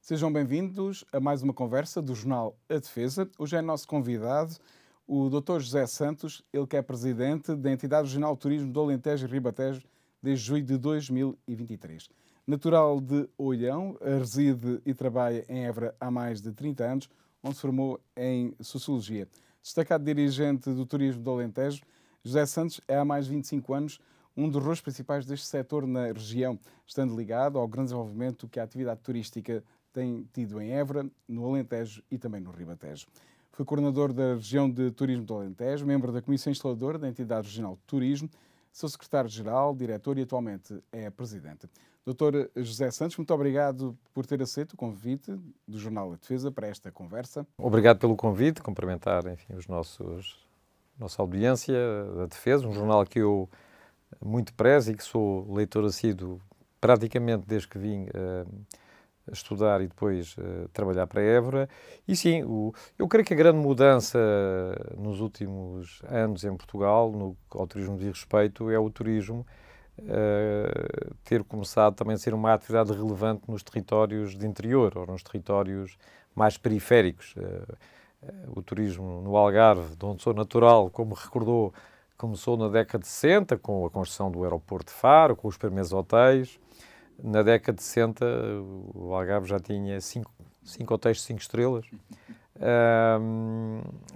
Sejam bem-vindos a mais uma conversa do jornal A Defesa. Hoje é nosso convidado o Dr. José Santos, ele que é presidente da Entidade Regional de Turismo do Alentejo e Ribatejo desde julho de 2023. Natural de Olhão, reside e trabalha em Évora há mais de 30 anos, onde se formou em Sociologia. Destacado dirigente do turismo do Alentejo, José Santos é há mais de 25 anos um dos rostos principais deste setor na região, estando ligado ao grande desenvolvimento que a atividade turística tem tido em Évora, no Alentejo e também no Ribatejo. Foi coordenador da região de turismo do Alentejo, membro da Comissão Instaladora da Entidade Regional de Turismo, seu secretário-geral, diretor e atualmente é presidente. Dr. José Santos, muito obrigado por ter aceito o convite do Jornal A Defesa para esta conversa. Obrigado pelo convite, cumprimentar, enfim, nossa audiência da Defesa, um jornal que eu muito prezo e que sou leitor assíduo praticamente desde que vim estudar e depois trabalhar para Évora. E sim, eu creio que a grande mudança nos últimos anos em Portugal, no que ao turismo diz respeito, é o turismo ter começado também a ser uma atividade relevante nos territórios de interior ou nos territórios mais periféricos. O turismo no Algarve, de onde sou natural, como recordou, começou na década de 60, com a construção do aeroporto de Faro, com os primeiros hotéis. Na década de 60, o Algarve já tinha 5 hotéis de 5 estrelas.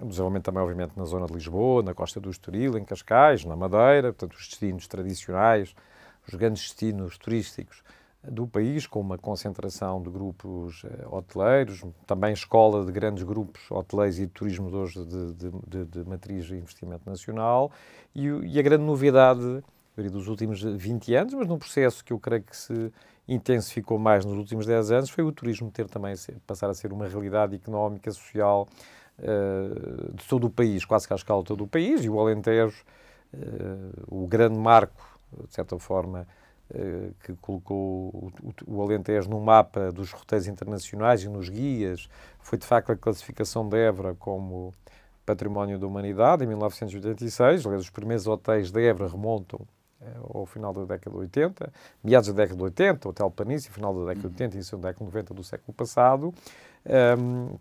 O desenvolvimento também, obviamente, na zona de Lisboa, na Costa do Estoril, em Cascais, na Madeira, portanto, os destinos tradicionais, os grandes destinos turísticos do país, com uma concentração de grupos hoteleiros, também escola de grandes grupos hoteleiros e de turismo de hoje de matriz de investimento nacional. E a grande novidade dos últimos 20 anos, mas num processo que eu creio que se intensificou mais nos últimos 10 anos, foi o turismo passar a ser uma realidade económica, social de todo o país, quase que à escala de todo o país, e o Alentejo, o grande marco, de certa forma, que colocou o Alentejo no mapa dos roteiros internacionais e nos guias, foi de facto a classificação de Évora como Património da Humanidade, em 1986. Aliás, os primeiros hotéis de Évora remontam ao final da década de 80, meados da década de 80, o Hotel Planície, final da década de 80 e início da década de 90 do século passado,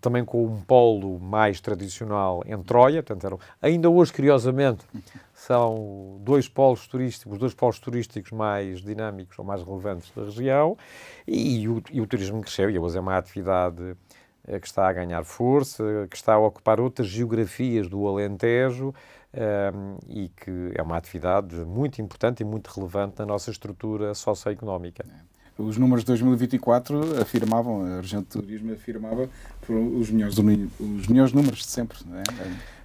também com um polo mais tradicional em Troia, portanto, ainda hoje, curiosamente, são dois polos turísticos mais dinâmicos ou mais relevantes da região, e o turismo cresceu, e hoje é uma atividade que está a ganhar força, que está a ocupar outras geografias do Alentejo, e que é uma atividade muito importante e muito relevante na nossa estrutura socioeconómica. Os números de 2024 afirmavam, a região de turismo afirmava, foram os melhores números de sempre, não é?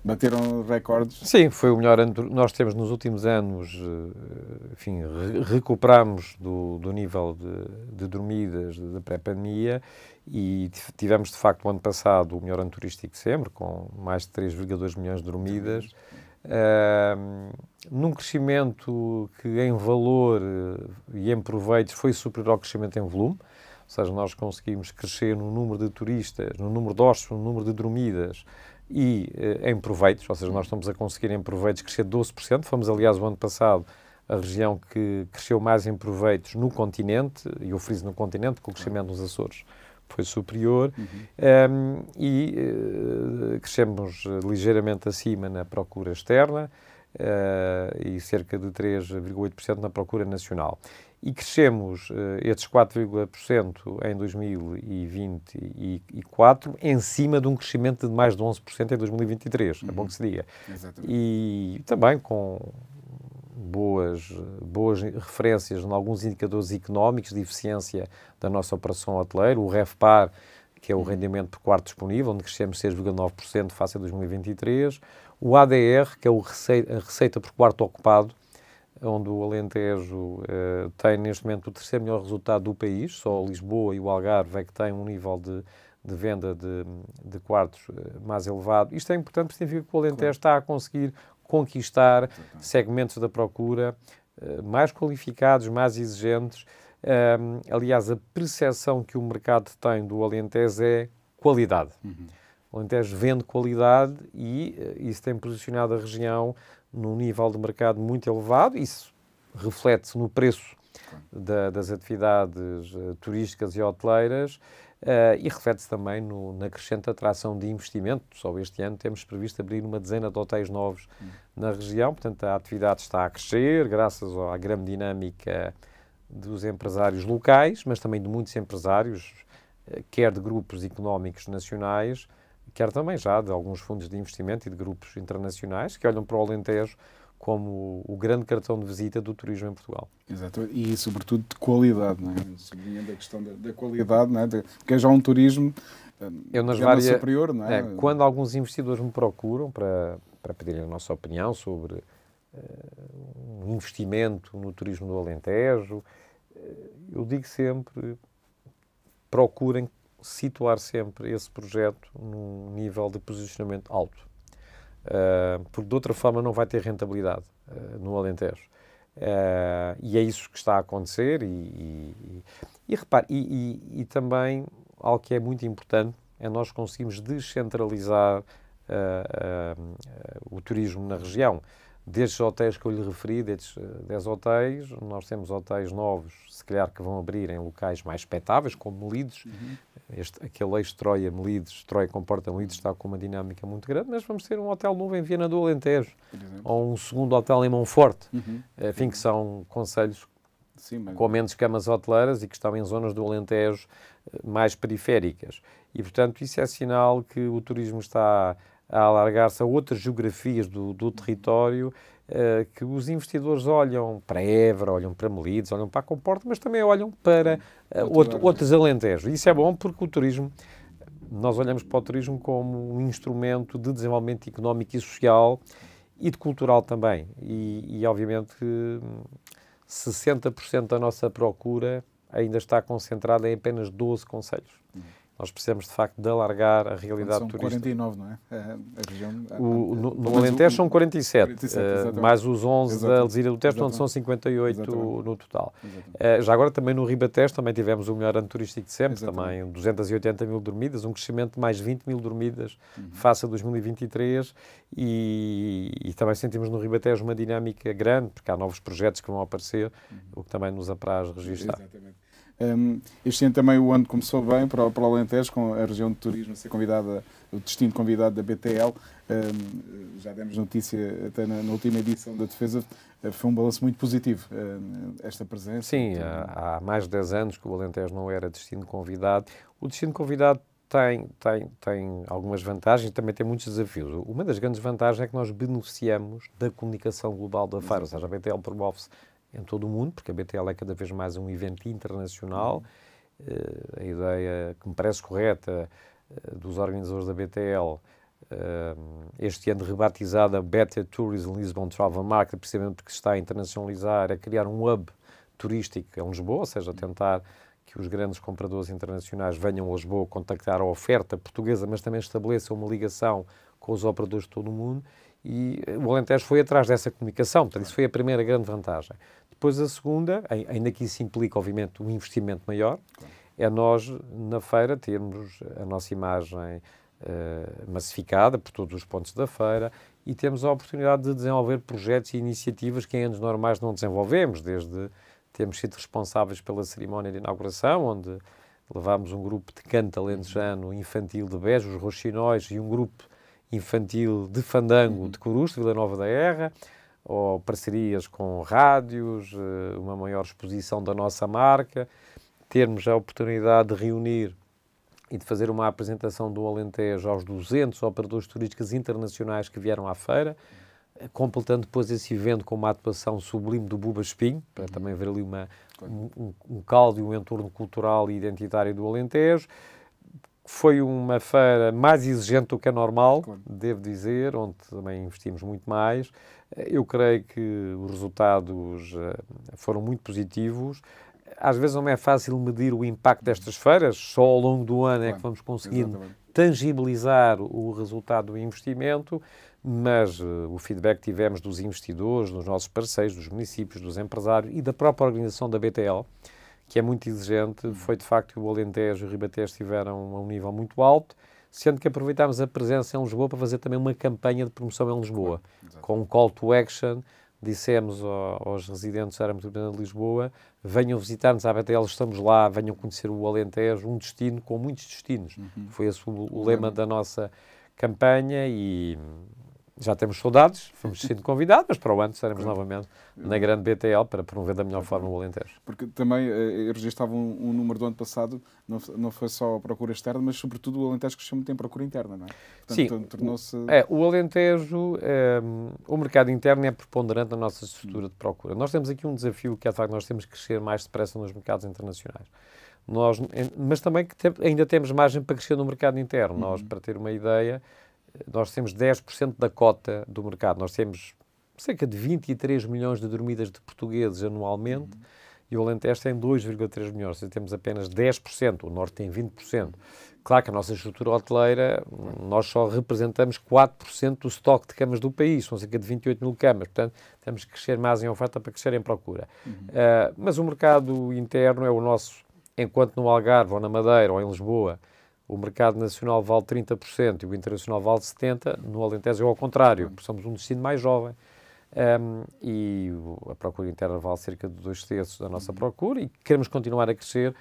Bateram recordes. Sim, foi o melhor ano. Nós temos nos últimos anos, enfim, recuperamos do nível de dormidas da pré-pandemia e tivemos, de facto, o ano passado o melhor ano turístico de sempre, com mais de 3,2 milhões de dormidas. Num crescimento que em valor e em proveitos foi superior ao crescimento em volume, ou seja, nós conseguimos crescer no número de turistas, no número de hóspedes, no número de dormidas e em proveitos, ou seja, nós estamos a conseguir em proveitos crescer 12%, fomos aliás o ano passado a região que cresceu mais em proveitos no continente, e eu friso no continente, com o crescimento nos Açores foi superior, crescemos ligeiramente acima na procura externa e cerca de 3,8% na procura nacional. E crescemos estes 4,% em 2024 em cima de um crescimento de mais de 11% em 2023, é bom que se diga. Exatamente. E também com boas referências em alguns indicadores económicos de eficiência da nossa operação hoteleira, o RevPAR, que é o rendimento por quarto disponível, onde crescemos 6,9% face a 2023, o ADR, que é a receita por quarto ocupado, onde o Alentejo tem neste momento o terceiro melhor resultado do país, só Lisboa e o Algarve é que têm um nível de venda de quartos mais elevado. Isto é importante porque significa que o Alentejo está a conseguir conquistar segmentos da procura mais qualificados, mais exigentes. Aliás, a percepção que o mercado tem do Alentejo é qualidade. O Alentejo vende qualidade e isso tem posicionado a região num nível de mercado muito elevado. Isso reflete-se no preço das atividades turísticas e hoteleiras, e reflete-se também na crescente atração de investimento. Só este ano temos previsto abrir uma dezena de hotéis novos na região, portanto a atividade está a crescer graças à grande dinâmica dos empresários locais, mas também de muitos empresários, quer de grupos económicos nacionais, quer também já de alguns fundos de investimento e de grupos internacionais que olham para o Alentejo como o grande cartão de visita do turismo em Portugal. Exato, e sobretudo de qualidade, não é? Sublinhando a questão da qualidade, não é? Porque é já um turismo superior, não é? Quando alguns investidores me procuram para pedirem a nossa opinião sobre um investimento no turismo do Alentejo, eu digo sempre, procurem situar sempre esse projeto num nível de posicionamento alto. Porque de outra forma não vai ter rentabilidade no Alentejo. E é isso que está a acontecer e repare, e também algo que é muito importante é nós conseguirmos descentralizar o turismo na região. Destes hotéis que eu lhe referi, destes 10 hotéis, nós temos hotéis novos, se calhar que vão abrir em locais mais espetáveis, como Melides. Aquele eixo Melides, Troia Comporta Melides, está com uma dinâmica muito grande, mas vamos ter um hotel novo em Viana do Alentejo, ou um segundo hotel em Monforte, enfim, que são concelhos com menos camas hoteleiras e que estão em zonas do Alentejo mais periféricas. E, portanto, isso é sinal que o turismo está a alargar-se a outras geografias do território, que os investidores olham para Évora, olham para Melides, olham para a Comporta, mas também olham para outros Alentejos. E isso é bom porque o turismo, nós olhamos para o turismo como um instrumento de desenvolvimento económico e social e de cultural também. E obviamente, 60% da nossa procura ainda está concentrada em apenas 12 concelhos. Nós precisamos, de facto, de alargar a realidade turística. São 49, não é? A região... No Alentejo são 47, mais os 11 da Alzira do Tejo, portanto são 58 no total. Já agora também no Ribatejo também tivemos o melhor ano turístico de sempre, também 280 mil dormidas, um crescimento de mais 20 mil dormidas face a 2023 e também sentimos no Ribatejo uma dinâmica grande, porque há novos projetos que vão aparecer, o que também nos apraz registrar. Exatamente. Este ano também o ano começou bem para o Alentejo, com a região de turismo a ser convidada, o destino convidado da BTL. Já demos notícia até na última edição da Defesa. Foi um balanço muito positivo esta presença. Sim, há mais de 10 anos que o Alentejo não era destino convidado. O destino convidado tem algumas vantagens e também tem muitos desafios. Uma das grandes vantagens é que nós beneficiamos da comunicação global da feira, ou seja, a BTL promove-se em todo o mundo, porque a BTL é cada vez mais um evento internacional. A ideia que me parece correta dos organizadores da BTL, este ano rebatizada Better Tourism Lisbon Travel Market, precisamente porque se está a internacionalizar, é criar um hub turístico em Lisboa, ou seja, tentar que os grandes compradores internacionais venham a Lisboa contactar a oferta portuguesa, mas também estabeleçam uma ligação com os operadores de todo o mundo. E o Alentejo foi atrás dessa comunicação, portanto, isso foi a primeira grande vantagem. Depois a segunda, ainda que isso implique, obviamente, um investimento maior, é nós, na feira, termos a nossa imagem massificada por todos os pontos da feira e temos a oportunidade de desenvolver projetos e iniciativas que em anos normais não desenvolvemos, desde termos sido responsáveis pela cerimónia de inauguração, onde levámos um grupo de canto alentejano infantil de Beja, os Roxinóis, e um grupo infantil de fandango de Coruste, Vila Nova da Erra, ou parcerias com rádios, uma maior exposição da nossa marca, termos a oportunidade de reunir e de fazer uma apresentação do Alentejo aos 200 operadores turísticos internacionais que vieram à feira, completando depois esse evento com uma atuação sublime do Buba Espinho, para também ver ali um caldo e um entorno cultural e identitário do Alentejo. Foi uma feira mais exigente do que é normal, devo dizer, onde também investimos muito mais. Eu creio que os resultados foram muito positivos. Às vezes não é fácil medir o impacto destas feiras, só ao longo do ano é que vamos conseguindo tangibilizar o resultado do investimento, mas o feedback que tivemos dos investidores, dos nossos parceiros, dos municípios, dos empresários e da própria organização da BTL, que é muito exigente, foi de facto que o Alentejo e o Ribatejo estiveram a um nível muito alto, sendo que aproveitámos a presença em Lisboa para fazer também uma campanha de promoção em Lisboa, com um call to action dissemos aos residentes da área metropolitana de Lisboa, venham visitar-nos à BTL, estamos lá, venham conhecer o Alentejo, um destino com muitos destinos. Foi esse o lema da nossa campanha e já temos saudades, fomos sendo convidados, mas para o ano estaremos novamente na grande BTL para promover da melhor forma o Alentejo. Porque também eu registrava um número do ano passado, não foi só a procura externa, mas sobretudo o Alentejo cresceu muito em procura interna, não é? Portanto, sim, tornou-se... o Alentejo, o mercado interno é preponderante na nossa estrutura de procura. Nós temos aqui um desafio que é de facto nós temos que crescer mais depressa nos mercados internacionais. Mas também que ainda temos margem para crescer no mercado interno. Nós, para ter uma ideia, nós temos 10% da cota do mercado. Nós temos cerca de 23 milhões de dormidas de portugueses anualmente e o Alentejo tem 2,3 milhões. Ou seja, temos apenas 10%, o Norte tem 20%. Claro que a nossa estrutura hoteleira, nós só representamos 4% do estoque de camas do país, são cerca de 28 mil camas. Portanto, temos que crescer mais em oferta para crescer em procura. Mas o mercado interno é o nosso, enquanto no Algarve ou na Madeira ou em Lisboa, o mercado nacional vale 30% e o internacional vale 70%, no Alentejo é ao contrário, porque somos um destino mais jovem. E a procura interna vale cerca de 2/3 da nossa procura e queremos continuar a crescer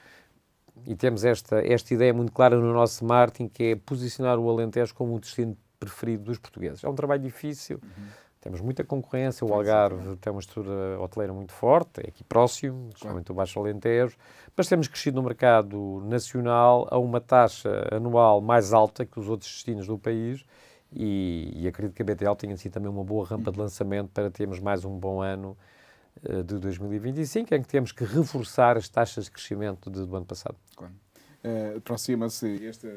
e temos esta ideia muito clara no nosso marketing, que é posicionar o Alentejo como o destino preferido dos portugueses. É um trabalho difícil, temos muita concorrência, o Algarve tem uma estrutura hoteleira muito forte, é aqui próximo, principalmente o Baixo Alentejo, mas temos crescido no mercado nacional a uma taxa anual mais alta que os outros destinos do país e acredito que a BTL tenha sido também uma boa rampa de lançamento para termos mais um bom ano de 2025, em que temos que reforçar as taxas de crescimento do ano passado. Claro. Aproxima-se, esta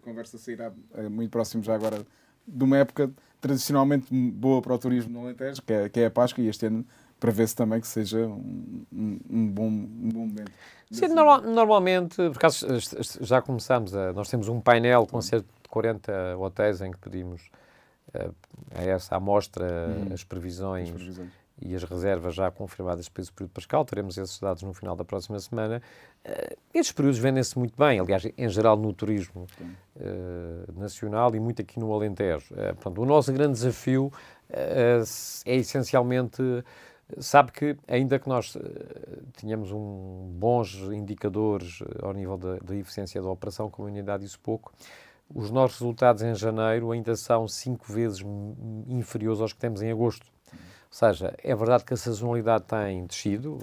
conversa sairá muito próximo já agora de uma época tradicionalmente boa para o turismo no Alentejo, que é a Páscoa, e este ano prevê-se também que seja um bom momento. Sim, normalmente, por acaso já começamos, nós temos um painel com cerca de 40 hotéis em que pedimos a essa amostra as previsões e as reservas já confirmadas para esse período pascal. Teremos esses dados no final da próxima semana. Esses períodos vendem-se muito bem, aliás, em geral no turismo nacional e muito aqui no Alentejo. Portanto, o nosso grande desafio é essencialmente... Sabe que, ainda que nós tínhamos bons indicadores ao nível da eficiência da operação, como eu ainda há disse pouco, os nossos resultados em janeiro ainda são 5 vezes inferiores aos que temos em agosto. Ou seja, é verdade que a sazonalidade tem descido,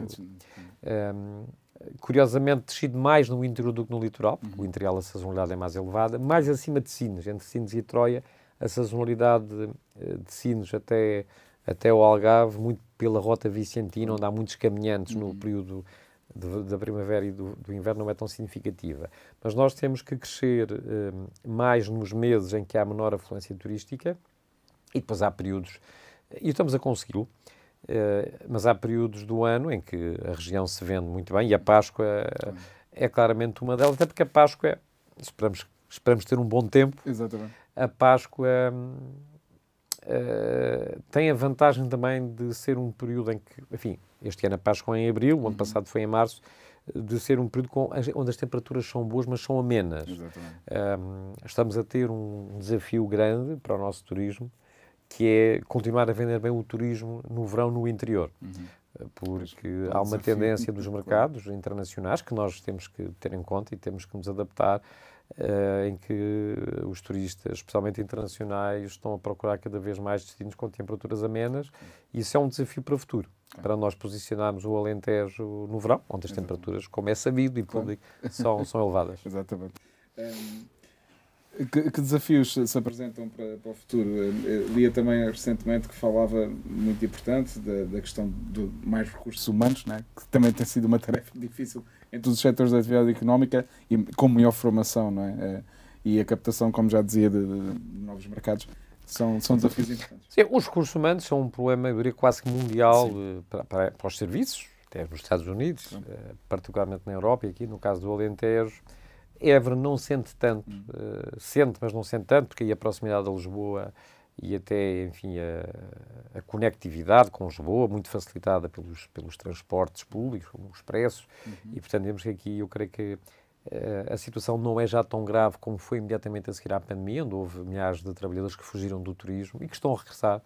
curiosamente descido mais no interior do que no litoral, porque o interior a sazonalidade é mais elevada, mais acima de Sines, entre Sines e Troia, a sazonalidade de Sines até ao Algarve, muito pela rota vicentina, onde há muitos caminhantes no período da primavera e do inverno, não é tão significativa. Mas nós temos que crescer mais nos meses em que há menor afluência turística e depois há períodos, e estamos a consegui-lo, mas há períodos do ano em que a região se vende muito bem e a Páscoa é claramente uma delas, até porque a Páscoa, esperamos ter um bom tempo. Exatamente. A Páscoa... tem a vantagem também de ser um período em que, enfim, este ano a Páscoa é em abril, o ano passado foi em março, de ser um período onde as temperaturas são boas, mas são amenas. Estamos a ter um desafio grande para o nosso turismo, que é continuar a vender bem o turismo no verão no interior. Porque há uma tendência dos mercados internacionais que nós temos que ter em conta e temos que nos adaptar, em que os turistas, especialmente internacionais, estão a procurar cada vez mais destinos com temperaturas amenas e isso é um desafio para o futuro, para nós posicionarmos o Alentejo no verão, onde as temperaturas, como é sabido e público, são elevadas. Exatamente. Que desafios se apresentam para o futuro? Lia também recentemente que falava muito importante da questão de mais recursos humanos, né? Que também tem sido uma tarefa difícil em todos os setores da atividade económica e com melhor formação, não é? E a captação, como já dizia, de novos mercados são desafios importantes. Sim, os recursos humanos são um problema, eu diria, quase que mundial para os serviços, até nos Estados Unidos, particularmente na Europa e aqui no caso do Alentejo. Évora não sente tanto, sente, mas não sente tanto, porque aí a proximidade a Lisboa e até, enfim, a conectividade com Lisboa, muito facilitada pelos transportes públicos, como os expressos, e portanto vemos que aqui eu creio que a situação não é já tão grave como foi imediatamente a seguir à pandemia, onde houve milhares de trabalhadores que fugiram do turismo e que estão a regressar.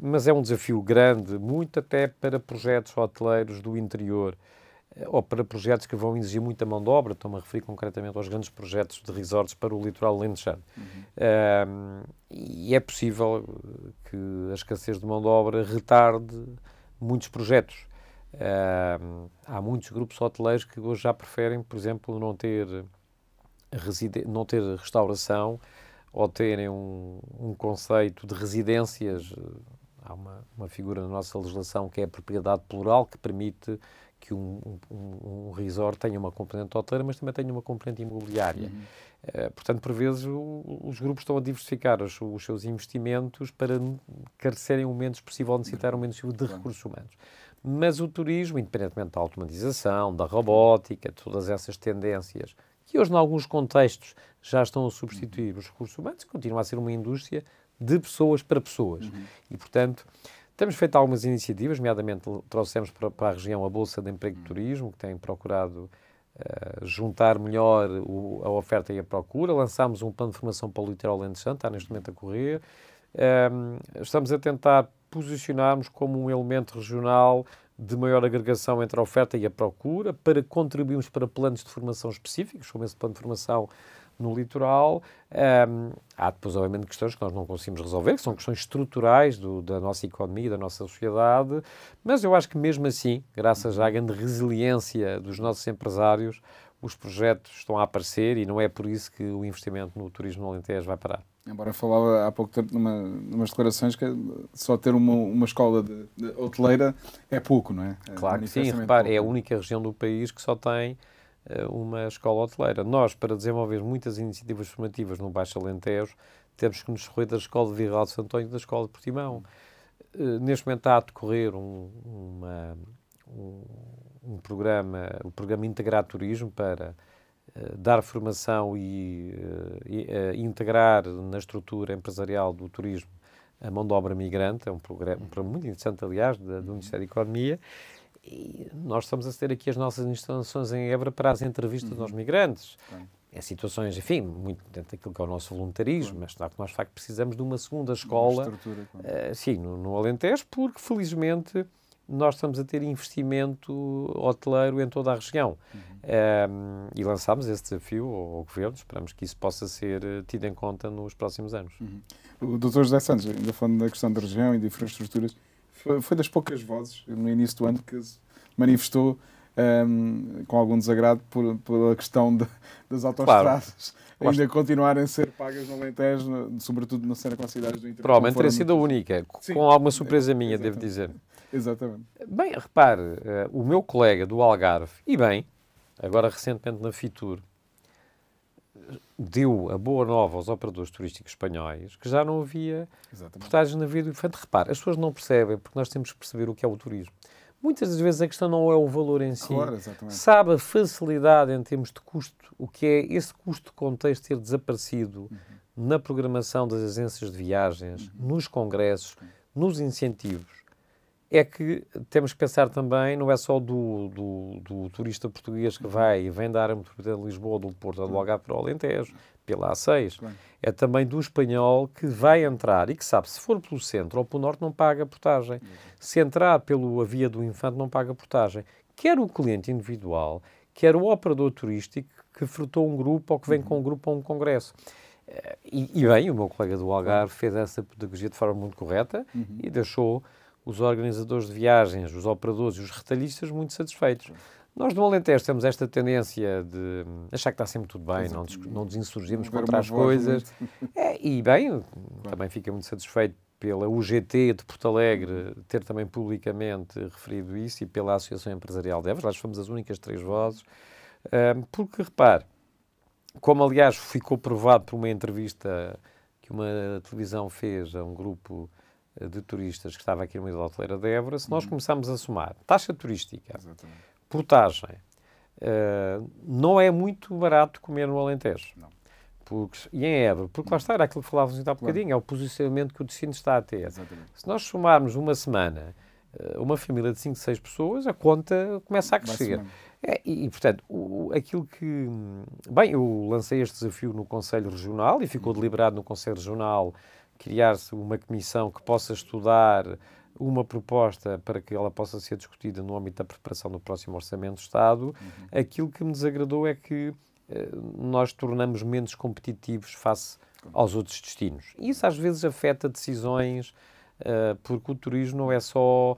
Mas é um desafio grande, muito até para projetos hoteleiros do interior, ou para projetos que vão exigir muita mão de obra. Estou-me a referir concretamente aos grandes projetos de resorts para o litoral alentejano. E é possível que a escassez de mão de obra retarde muitos projetos. Há muitos grupos hoteleiros que hoje já preferem, por exemplo, não ter restauração ou terem um conceito de residências. Há uma figura na nossa legislação que é a propriedade plural, que permite que um resort tenha uma componente hoteleira, mas também tenha uma componente imobiliária. Portanto, por vezes, os grupos estão a diversificar os seus investimentos para carecerem o menos possível, necessitar o menos possível de recursos humanos. Mas o turismo, independentemente da automatização, da robótica, todas essas tendências, que hoje, em alguns contextos, já estão a substituir os recursos humanos, continua a ser uma indústria de pessoas para pessoas. E, portanto, temos feito algumas iniciativas, nomeadamente trouxemos para a região a Bolsa de Emprego de Turismo, que tem procurado juntar melhor a oferta e a procura. Lançámos um plano de formação para o litoral alentejano, está neste momento a correr. Estamos a tentar posicionar-nos como um elemento regional de maior agregação entre a oferta e a procura, para contribuirmos para planos de formação específicos, como esse plano de formação no litoral. Há depois, obviamente, questões que nós não conseguimos resolver, que são questões estruturais da nossa economia, da nossa sociedade, mas eu acho que mesmo assim, graças à grande resiliência dos nossos empresários, os projetos estão a aparecer e não é por isso que o investimento no turismo no Alentejo vai parar. Embora falava há pouco tempo numas declarações que só ter uma escola de hoteleira é pouco, não é? Claro que sim, repare, é a única região do país que só tem uma escola hoteleira. Nós, para desenvolver muitas iniciativas formativas no Baixo Alentejo, temos que nos recorrer da Escola de Virral de Santo António e da Escola de Portimão. Neste momento está a decorrer um programa, o Programa Integrado Turismo, para dar formação e integrar na estrutura empresarial do turismo a mão de obra migrante. É um programa muito interessante, aliás, do Ministério da Economia. E nós estamos a ceder aqui as nossas instalações em Évora para as entrevistas aos migrantes. Em situações, enfim, muito dentro daquilo que é o nosso voluntarismo, mas claro que nós, de facto, precisamos de uma segunda escola, sim, no Alentejo, porque, felizmente, nós estamos a ter investimento hoteleiro em toda a região. E lançámos esse desafio ao Governo. Esperamos que isso possa ser tido em conta nos próximos anos. O Dr. José Santos, ainda falando da questão da região e de infraestruturas, foi das poucas vozes no início do ano que se manifestou com algum desagrado pela questão das autoestradas ainda continuarem a ser pagas no Alentejo, sobretudo na cena com as cidades do interior. Provavelmente teria sido a única, sim, com alguma surpresa minha, devo dizer. Exatamente. Bem, repare, o meu colega do Algarve, e bem, agora recentemente na Fitur, deu a boa nova aos operadores turísticos espanhóis que já não havia portagens na Via do Infante. Repare, as pessoas não percebem, porque nós temos que perceber o que é o turismo. Muitas das vezes a questão não é o valor em si, claro, sabe a facilidade em termos de custo, o que é esse custo de contexto ter desaparecido na programação das agências de viagens, nos congressos, nos incentivos. É que temos que pensar também, não é só do turista português que vai e vem da área metropolitana de Lisboa, do Porto ou do Algarve para o Alentejo, pela A6. É também do espanhol que vai entrar e que sabe, se for pelo centro ou pelo norte, não paga portagem. Se entrar pela Via do Infante, não paga portagem. Quer o cliente individual, quer o operador turístico que frutou um grupo ou que vem com um grupo a um congresso. E bem, o meu colega do Algarve fez essa pedagogia de forma muito correta e deixou os organizadores de viagens, os operadores e os retalhistas muito satisfeitos. Nós no Alentejo temos esta tendência de achar que está sempre tudo bem, não nos insurgimos contra as coisas. E bem, também fica muito satisfeito pela UGT de Porto Alegre ter também publicamente referido isso e pela Associação Empresarial de Évora. Nós fomos as únicas 3 vozes. Porque, repare, como aliás ficou provado por uma entrevista que uma televisão fez a um grupo de turistas que estava aqui no meio da hoteleira de Évora, se nós começarmos a somar taxa turística, portagem, não é muito barato comer no Alentejo. Não. E em Évora, porque lá está, era aquilo que falávamos há bocadinho, é o posicionamento que o destino está a ter. Exatamente. Se nós somarmos uma semana, uma família de 5, 6 pessoas, a conta começa a crescer. Portanto, aquilo que... Bem, eu lancei este desafio no Conselho Regional e ficou deliberado no Conselho Regional criar-se uma comissão que possa estudar uma proposta para que ela possa ser discutida no âmbito da preparação do próximo Orçamento de Estado. Aquilo que me desagradou é que nós tornamos menos competitivos face aos outros destinos. E isso às vezes afeta decisões, porque o turismo não é só...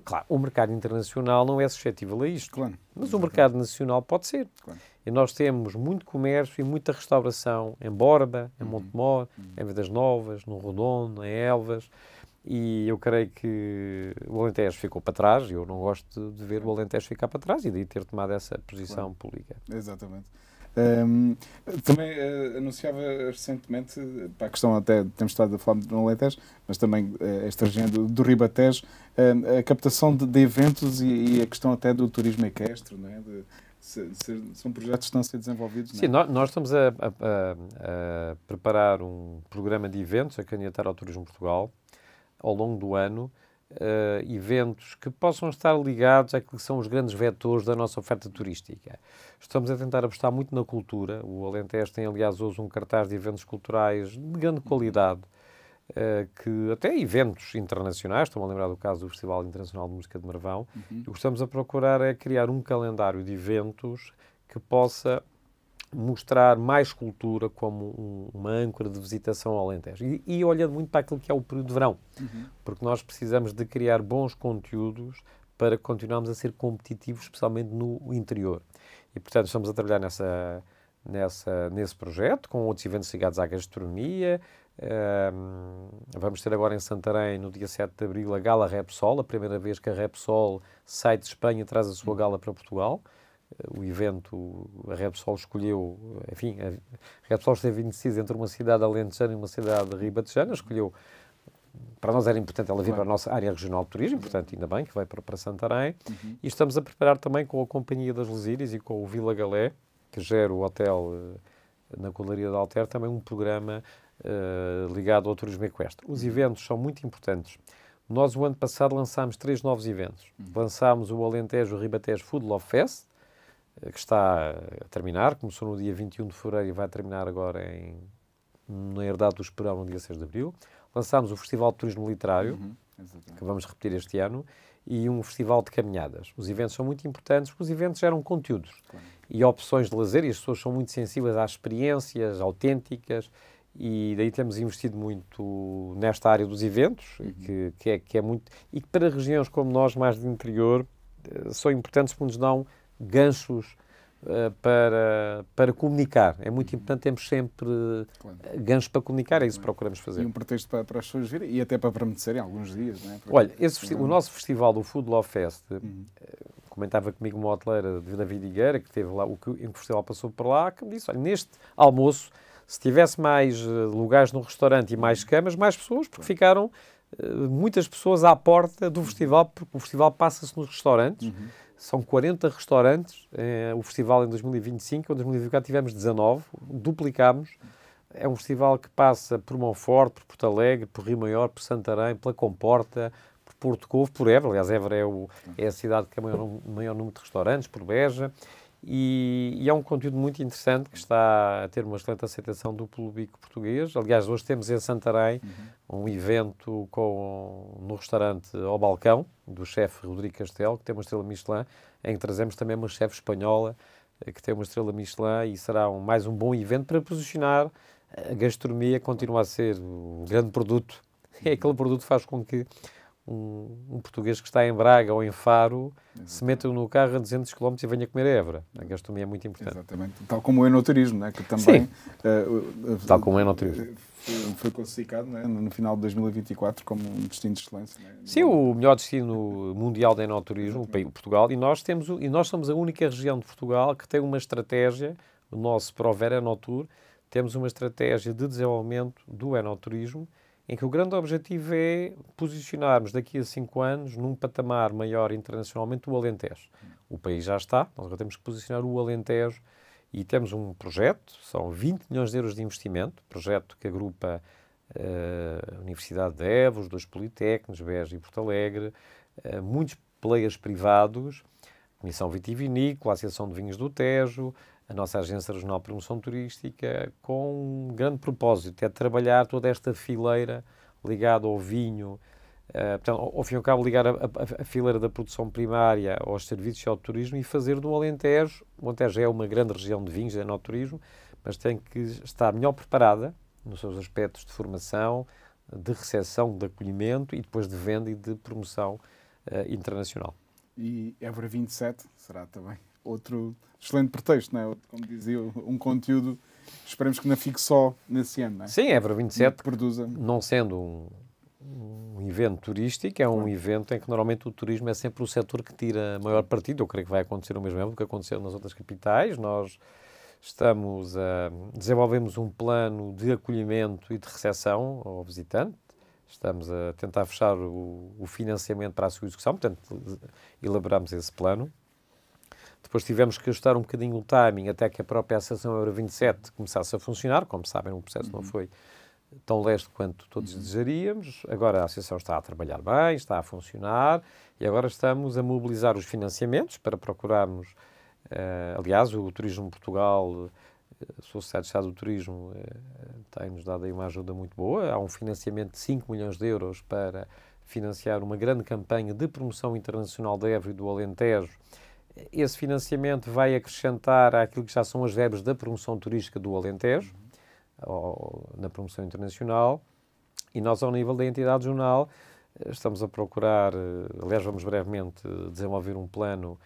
Claro, o mercado internacional não é suscetível a isto, claro, mas o mercado nacional pode ser. Claro. E nós temos muito comércio e muita restauração em Borba, em Montemor, em Vidas Novas, no Redondo, em Elvas, e eu creio que o Alentejo ficou para trás, e eu não gosto de ver o Alentejo ficar para trás, e daí ter tomado essa posição pública. Exatamente. Também anunciava recentemente, para a questão até, temos estado a falar no Alentejo, mas também esta região do Ribatejo, a captação de eventos e a questão até do turismo equestre, não é? São projetos que estão a ser desenvolvidos. Sim, não é? nós estamos a preparar um programa de eventos, a candidatar ao Turismo Portugal, ao longo do ano, eventos que possam estar ligados àquilo que são os grandes vetores da nossa oferta turística. Estamos a tentar apostar muito na cultura. O Alentejo tem, aliás, hoje um cartaz de eventos culturais de grande qualidade, que até eventos internacionais, estou-me a lembrar do caso do Festival Internacional de Música de Marvão, e o que estamos a procurar é criar um calendário de eventos que possa mostrar mais cultura como uma âncora de visitação ao Alentejo. E olhando muito para aquilo que é o período de verão, porque nós precisamos de criar bons conteúdos para continuarmos a ser competitivos, especialmente no interior. E, portanto, estamos a trabalhar nesse projeto, com outros eventos ligados à gastronomia. Vamos ter agora em Santarém, no dia 7 de Abril, a Gala Repsol, a primeira vez que a Repsol sai de Espanha e traz a sua gala para Portugal. O evento, a Repsol escolheu, enfim, a Repsol esteve indecisa entre uma cidade alentejana e uma cidade ribatejana, escolheu, para nós era importante ela vir para a nossa área regional de turismo, portanto, ainda bem que vai para Santarém, e estamos a preparar também com a Companhia das Lesírias e com o Vila Galé, que gera o hotel na Colaria de Alter, também um programa ligado ao turismo equestre. Os eventos são muito importantes. Nós, o ano passado, lançámos 3 novos eventos. Lançámos o Alentejo Ribatejo Food Love Fest, que está a terminar, começou no dia 21 de fevereiro e vai terminar agora na Herdade do Esperão, no dia 6 de abril. Lançámos o Festival de Turismo Literário, que vamos repetir este ano, e um festival de caminhadas. Os eventos são muito importantes, porque os eventos geram conteúdos e opções de lazer, e as pessoas são muito sensíveis às experiências autênticas, e daí temos investido muito nesta área dos eventos, que é muito... E que para regiões como nós, mais de interior, são importantes porque nos dão ganchos para comunicar. É muito importante termos sempre ganchos para comunicar, é isso que procuramos fazer. E um pretexto para as pessoas virem e até para permanecerem alguns dias. Não é? Olha, o nosso festival do Food Love Fest, comentava comigo uma hoteleira de Vila Vidigueira, que teve lá, em que o festival passou por lá, que me disse, olha, neste almoço, se tivesse mais lugares no restaurante e mais camas, mais pessoas, porque ficaram muitas pessoas à porta do festival, porque o festival passa-se nos restaurantes. São 40 restaurantes, o festival em 2025, em 2024 tivemos 19, duplicámos. É um festival que passa por Monforte, por Porto Alegre, por Rio Maior, por Santarém, pela Comporta, por Porto Covo, por Évora. Aliás, Évora é a cidade que tem o maior número de restaurantes, por Beja. E é um conteúdo muito interessante que está a ter uma excelente aceitação do público português. Aliás, hoje temos em Santarém um evento no restaurante Ao Balcão, do chefe Rodrigo Castelo, que tem uma estrela Michelin, em que trazemos também uma chefe espanhola, que tem uma estrela Michelin, e será mais um bom evento para posicionar a gastronomia, continua a ser um grande produto. É aquele produto que faz com que um português que está em Braga ou em Faro se meta no carro a 200 km e venha comer a Évora. A gastronomia é muito importante. Exatamente. Tal como o enoturismo, né? Que também... tal como o enoturismo. Foi classificado, né, no final de 2024 como um destino de excelência. Né? Sim, o melhor destino mundial de enoturismo, Portugal, e nós somos a única região de Portugal que tem uma estratégia, o nosso Prover Enotour, temos uma estratégia de desenvolvimento do enoturismo, em que o grande objetivo é posicionarmos daqui a 5 anos num patamar maior internacionalmente o Alentejo. O país já está, nós agora temos que posicionar o Alentejo e temos um projeto, são 20 milhões de euros de investimento, projeto que agrupa a Universidade de Évora, os 2 politécnicos, Beja e Porto Alegre, muitos players privados, Comissão Vitivinícola, a Associação de Vinhos do Tejo, a nossa Agência Regional de Promoção Turística com um grande propósito, é trabalhar toda esta fileira ligada ao vinho, portanto, ao fim e ao cabo, ligar a fileira da produção primária aos serviços e ao turismo e fazer do Alentejo. O Alentejo é uma grande região de vinhos, é no turismo, mas tem que estar melhor preparada nos seus aspectos de formação, de recepção, de acolhimento e depois de venda e de promoção internacional. E Évora 27 será também outro excelente pretexto, não é? Como dizia, um conteúdo, esperemos que não fique só nesse ano, não é? Sim, Évora 27, produza. Não sendo um evento turístico, é um evento em que normalmente o turismo é sempre o setor que tira maior partido. Eu creio que vai acontecer o mesmo do que aconteceu nas outras capitais. Nós desenvolvemos um plano de acolhimento e de recepção ao visitante. Estamos a tentar fechar o financiamento para a sua execução, portanto, elaboramos esse plano. Depois tivemos que ajustar um bocadinho o timing até que a própria Associação Évora 27 começasse a funcionar. Como sabem, o processo não foi tão leste quanto todos desejaríamos. Agora a Associação está a trabalhar bem, está a funcionar e agora estamos a mobilizar os financiamentos para procurarmos. Aliás, o Turismo Portugal, a Sociedade de Estado do Turismo, tem-nos dado aí uma ajuda muito boa. Há um financiamento de 5 milhões de euros para financiar uma grande campanha de promoção internacional da Évora e do Alentejo. Esse financiamento vai acrescentar àquilo que já são as verbas da promoção turística do Alentejo, na promoção internacional, e nós, ao nível da entidade regional, estamos a procurar, aliás, vamos brevemente desenvolver um plano,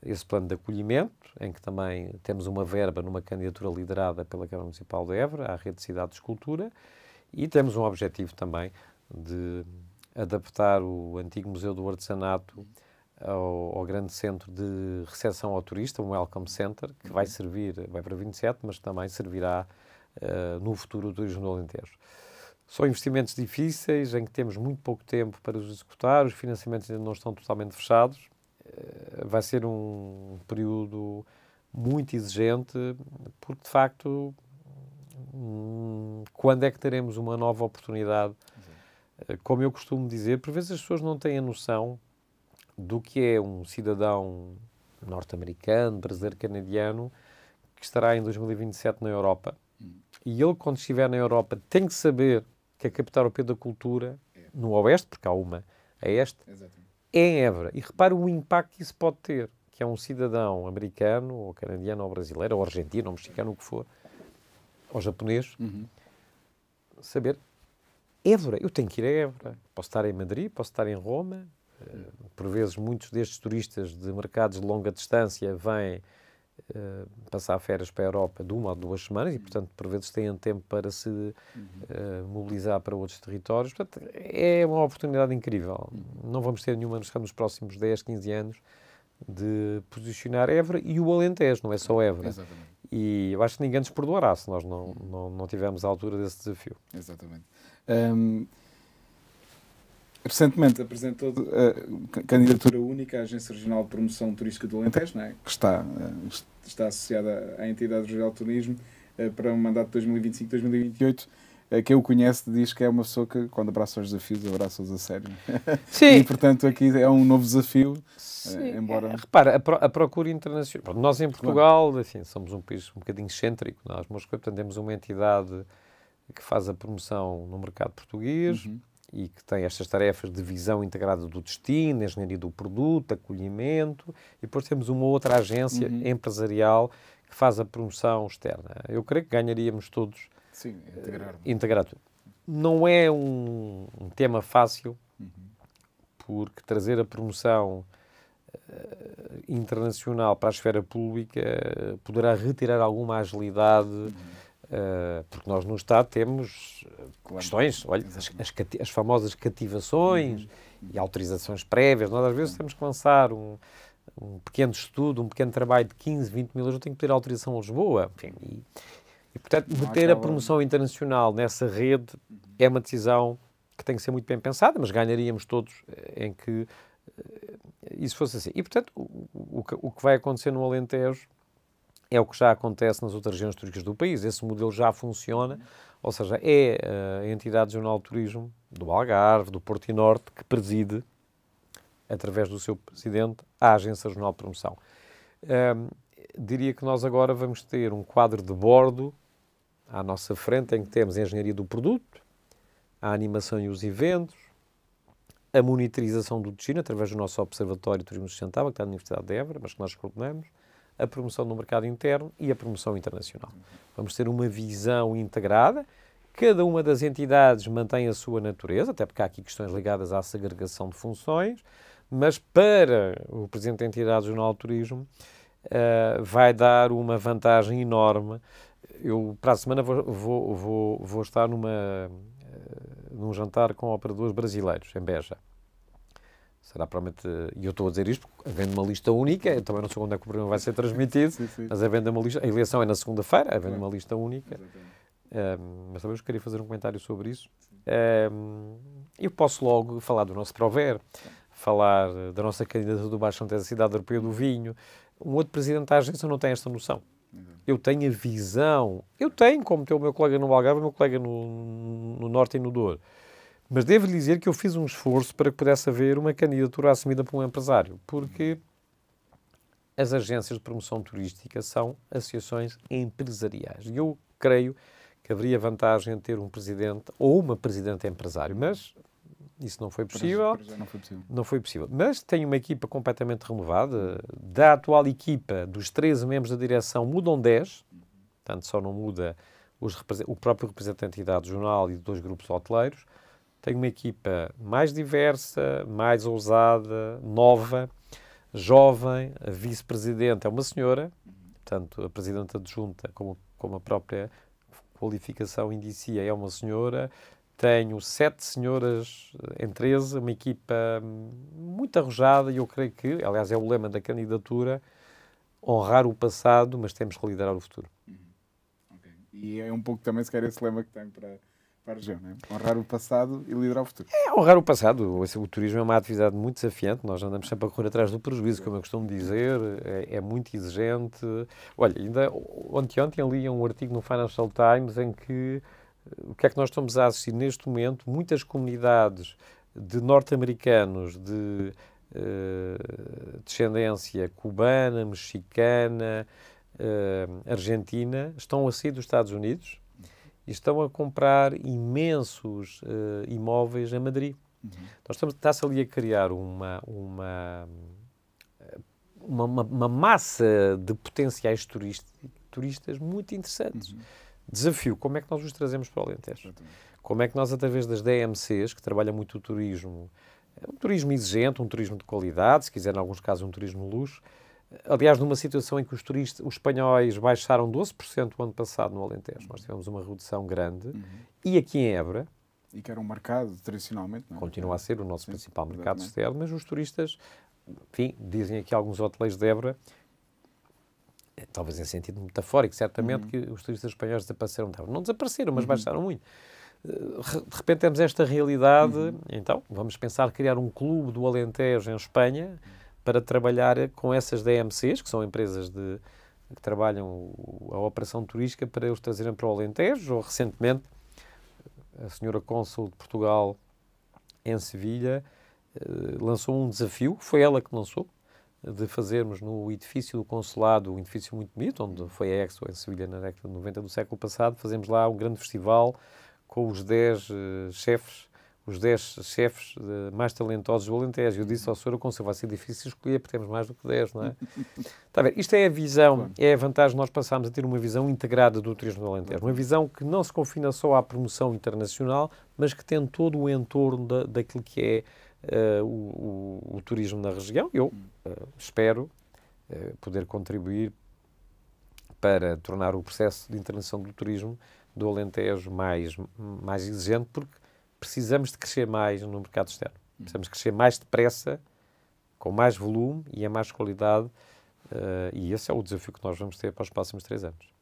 esse plano de acolhimento, em que também temos uma verba numa candidatura liderada pela Câmara Municipal de Évora, à Rede de Cidades de Cultura, e temos um objetivo também de adaptar o antigo Museu do Artesanato ao grande centro de recepção ao turista, um Welcome Center, que vai para 27, mas também servirá no futuro o turismo do Alentejo. São investimentos difíceis, em que temos muito pouco tempo para os executar, os financiamentos ainda não estão totalmente fechados. Vai ser um período muito exigente, porque, de facto, quando é que teremos uma nova oportunidade? Como eu costumo dizer, por vezes as pessoas não têm a noção do que é um cidadão norte-americano, brasileiro, canadiano, que estará em 2027 na Europa. E ele, quando estiver na Europa, tem que saber que a capital europeia da cultura, no oeste, porque há uma a este, é em Évora. E repare o impacto que isso pode ter, que é um cidadão americano, ou canadiano, ou brasileiro, ou argentino, ou mexicano, o que for, ou japonês, saber, Évora, eu tenho que ir a Évora. Posso estar em Madrid, posso estar em Roma. Por vezes, muitos destes turistas de mercados de longa distância vêm passar férias para a Europa de 1 ou 2 semanas e, portanto, por vezes têm tempo para se mobilizar para outros territórios. Portanto, é uma oportunidade incrível. Não vamos ter nenhuma noção nos próximos 10, 15 anos de posicionar Évora e o Alentejo, não é só Évora. Exatamente. E eu acho que ninguém nos perdoará se nós não tivermos a altura desse desafio. Exatamente. Recentemente apresentou a candidatura única à Agência Regional de Promoção Turística do Alentejo, não é? Que está associada à entidade regional de turismo para um mandato de 2025-2028. Quem o conhece diz que é uma pessoa que, quando abraça os desafios, abraça-os a sério. Sim. E, portanto, aqui é um novo desafio, embora... Repara, a procura internacional... Nós, em Portugal, assim, somos um país um bocadinho excêntrico. Nós, portanto, temos uma entidade que faz a promoção no mercado português e que tem estas tarefas de visão integrada do destino, engenharia do produto, acolhimento, e depois temos uma outra agência empresarial que faz a promoção externa. Eu creio que ganharíamos todos. Sim, integrar tudo. Não é um tema fácil, porque trazer a promoção internacional para a esfera pública poderá retirar alguma agilidade, porque nós no Estado temos questões, olha, as famosas cativações e autorizações prévias. Nós às vezes temos que lançar um pequeno estudo, um pequeno trabalho de 15, 20 mil euros, eu tenho que pedir autorização a Lisboa. Enfim, e, portanto, meter a promoção internacional nessa rede é uma decisão que tem que ser muito bem pensada, mas ganharíamos todos em que isso fosse assim. E, portanto, o que vai acontecer no Alentejo é o que já acontece nas outras regiões turísticas do país. Esse modelo já funciona, ou seja, é a entidade regional de turismo do Algarve, do Porto e Norte, que preside, através do seu presidente, a Agência Regional de Promoção. diria que nós agora vamos ter um quadro de bordo à nossa frente, em que temos a engenharia do produto, a animação e os eventos, a monitorização do destino, através do nosso Observatório de Turismo Sustentável, que está na Universidade de Évora, mas que nós coordenamos, a promoção no mercado interno e a promoção internacional. Vamos ter uma visão integrada. Cada uma das entidades mantém a sua natureza, até porque há aqui questões ligadas à segregação de funções, mas para o Presidente da entidade do Jornal do Turismo vai dar uma vantagem enorme. Eu, para a semana, vou estar num jantar com operadores brasileiros, em Beja. Será provavelmente, e eu estou a dizer isto porque havendo uma lista única, eu também não sei quando é que o programa vai ser transmitido, mas havendo uma lista, a eleição é na segunda-feira, havendo uma lista única, mas também eu queria fazer um comentário sobre isso. Eu posso logo falar do nosso Prover, falar da nossa candidatura do Baixo Alentejo da Cidade Europeia do Vinho. Um outro presidente da agência não tem esta noção. Eu tenho a visão, como tem o meu colega no Algarve, o meu colega no Norte e no Douro. Mas devo lhe dizer que eu fiz um esforço para que pudesse haver uma candidatura assumida por um empresário, porque as agências de promoção turística são associações empresariais. E eu creio que haveria vantagem em ter um presidente ou uma presidente empresário, mas isso não foi possível. Não foi possível. Mas tenho uma equipa completamente renovada. Da atual equipa, dos 13 membros da direção, mudam 10. Portanto, só não muda o próprio representante da entidade do jornal e de 2 grupos hoteleiros. Tenho uma equipa mais diversa, mais ousada, nova, jovem. A vice-presidente é uma senhora, portanto, a presidente adjunta, como a própria qualificação indicia, é uma senhora. Tenho 7 senhoras em 13, uma equipa muito arrojada e eu creio que, aliás, é o lema da candidatura, honrar o passado, mas temos que liderar o futuro. Okay. E é um pouco também, se calhar, esse lema que tem para a região, não é? Honrar o passado e liderar o futuro. É, honrar o passado. O turismo é uma atividade muito desafiante, nós andamos sempre a correr atrás do prejuízo, como eu costumo dizer, é muito exigente. Olha, ainda ontem li um artigo no Financial Times em que o que é que nós estamos a assistir neste momento? Muitas comunidades de norte-americanos de descendência cubana, mexicana, argentina, estão a sair dos Estados Unidos e estão a comprar imensos imóveis em Madrid. Está-se ali a criar uma massa de potenciais turistas muito interessantes. Desafio, como é que nós os trazemos para o Alentejo? Como é que nós, através das DMCs, que trabalham muito o turismo, um turismo exigente, um turismo de qualidade, se quiser, em alguns casos, um turismo de luxo, aliás, numa situação em que os espanhóis baixaram 12% o ano passado no Alentejo, nós tivemos uma redução grande, e aqui em Évora, e que era um mercado, tradicionalmente, não é? Continua a ser o nosso principal mercado externo, mas os turistas, enfim, dizem aqui alguns hoteleiros de Évora, talvez em sentido metafórico, certamente, que os turistas espanhóis desapareceram. Não desapareceram, mas baixaram muito. De repente temos esta realidade, então vamos pensar criar um clube do Alentejo em Espanha para trabalhar com essas DMCs, que são empresas que trabalham a operação turística, para eles trazerem para o Alentejo. Ou, recentemente, a senhora cônsul de Portugal em Sevilha lançou um desafio, foi ela que lançou, de fazermos no edifício do consulado, um edifício muito bonito, onde foi a Expo em Sevilha na década de 90 do século passado, fazemos lá um grande festival com os 10 chefes, mais talentosos do Alentejo. Eu disse ao senhor, o conselho vai ser difícil escolher, porque temos mais do que 10, não é? Está a ver? Isto é a visão, é a vantagem de nós passarmos a ter uma visão integrada do turismo do Alentejo. Uma visão que não se confina só à promoção internacional, mas que tem todo o entorno daquilo que é o turismo na região. Eu espero poder contribuir para tornar o processo de internacionalização do turismo do Alentejo mais exigente, porque precisamos de crescer mais no mercado externo. Precisamos crescer mais depressa, com mais volume e em mais qualidade, e esse é o desafio que nós vamos ter para os próximos 3 anos.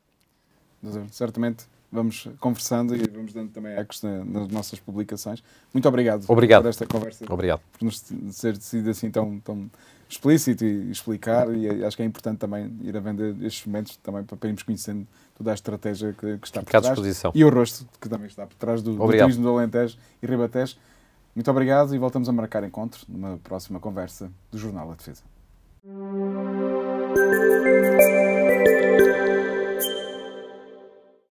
Certamente vamos conversando e vamos dando também ecos nas nossas publicações. Muito obrigado por esta conversa. Obrigado. Por nos ter sido assim tão explícito e explicar, e acho que é importante também ir a vender estes momentos também para irmos conhecendo toda a estratégia que está por trás e o rosto que também está por trás do turismo do Alentejo e Ribatejo. Muito obrigado e voltamos a marcar encontro numa próxima conversa do Jornal A Defesa.